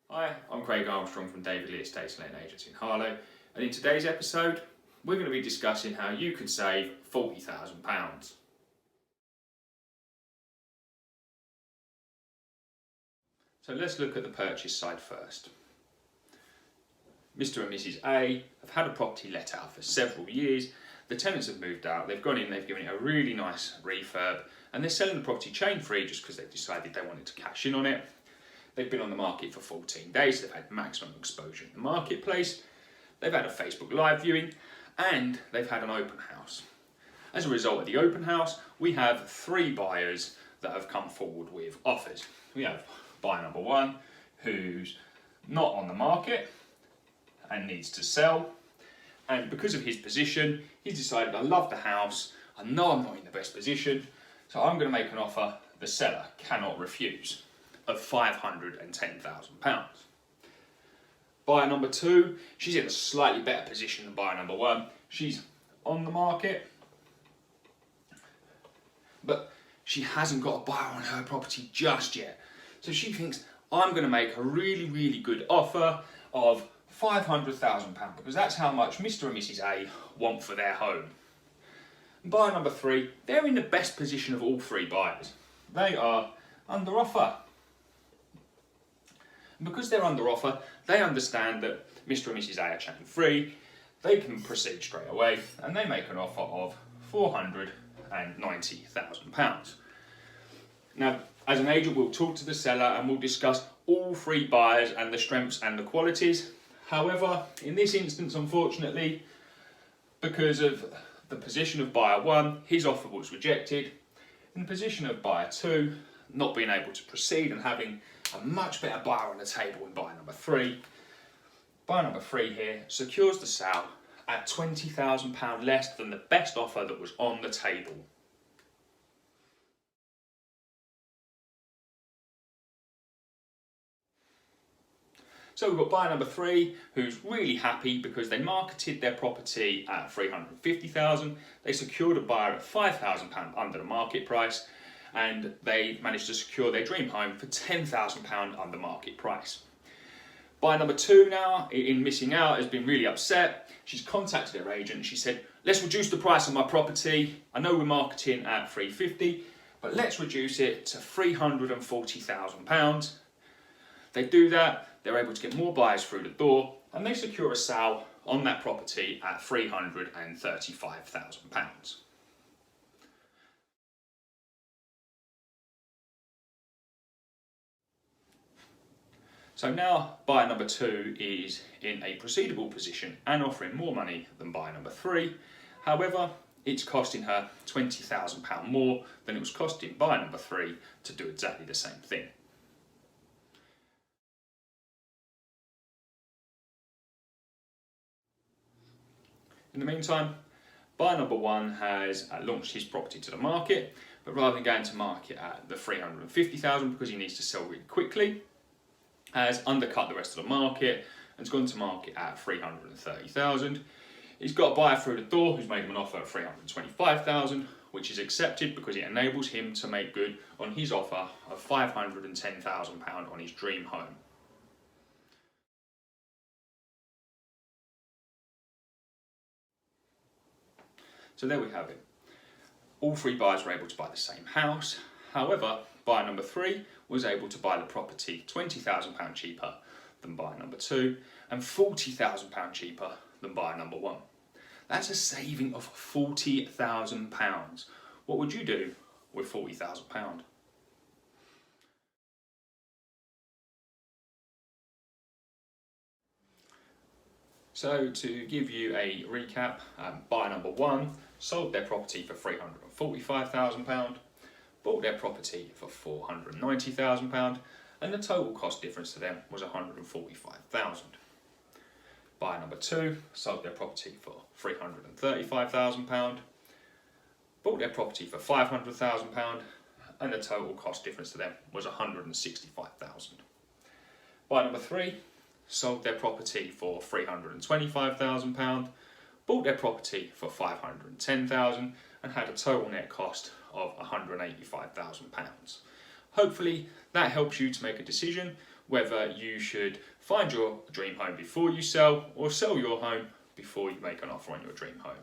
Hi, I'm Craig Armstrong from David Lee Estates and Letting Agents in Harlow, and in today's episode we're going to be discussing how you can save £40,000. So let's look at the purchase side first. Mr and Mrs A have had a property let out for several years. The tenants have moved out, they've gone in, they've given it a really nice refurb, and they're selling the property chain free just because they've decided they wanted to cash in on it. They've been on the market for 14 days, they've had maximum exposure in the marketplace, they've had a Facebook Live viewing, and they've had an open house. As a result of the open house, we have 3 buyers that have come forward with offers. We have buyer number 1, who's not on the market and needs to sell, and because of his position, he's decided, I love the house, I know I'm not in the best position, so I'm going to make an offer the seller cannot refuse, of £510,000. Buyer number 2, she's in a slightly better position than buyer number 1. She's on the market, but she hasn't got a buyer on her property just yet. So she thinks, I'm going to make a really good offer of £500,000 because that's how much Mr and Mrs A want for their home. And buyer number 3, they're in the best position of all 3 buyers. They are under offer. And because they're under offer, they understand that Mr and Mrs A are chain free, they can proceed straight away, and they make an offer of £490,000. Now, as an agent, we'll talk to the seller and we'll discuss all 3 buyers and the strengths and the qualities. However, in this instance, unfortunately, because of the position of buyer 1, his offer was rejected. In the position of buyer 2, not being able to proceed and having a much better buyer on the table in buyer number 3. Buyer number 3 here secures the sale at £20,000 less than the best offer that was on the table. So we've got buyer number 3 who's really happy because they marketed their property at £350,000. They secured a buyer at £5,000 under the market price, and they managed to secure their dream home for £10,000 under market price. Buyer number 2 now, in missing out, has been really upset. She's contacted her agent. She said, let's reduce the price of my property. I know we're marketing at £350,000, but let's reduce it to £340,000. They do that, they're able to get more buyers through the door, and they secure a sale on that property at £335,000. So now buyer number 2 is in a proceedable position and offering more money than buyer number 3. However, it's costing her £20,000 more than it was costing buyer number 3 to do exactly the same thing. In the meantime, buyer number 1 has launched his property to the market, but rather than going to market at the £350,000 because he needs to sell really quickly, has undercut the rest of the market and has gone to market at £330,000. He's got a buyer through the door who's made him an offer of £325,000, which is accepted because it enables him to make good on his offer of £510,000 on his dream home. So there we have it. All 3 buyers were able to buy the same house. However, buyer number 3 was able to buy the property £20,000 cheaper than buyer number 2 and £40,000 cheaper than buyer number 1. That's a saving of £40,000. What would you do with £40,000? So to give you a recap, buyer number 1 sold their property for £345,000, bought their property for £490,000, and the total cost difference to them was £145,000. Buyer number 2 sold their property for £335,000, bought their property for £500,000, and the total cost difference to them was £165,000. Buyer number 3 sold their property for £325,000, bought their property for £510,000, and had a total net cost of £185,000. Hopefully that helps you to make a decision whether you should find your dream home before you sell or sell your home before you make an offer on your dream home.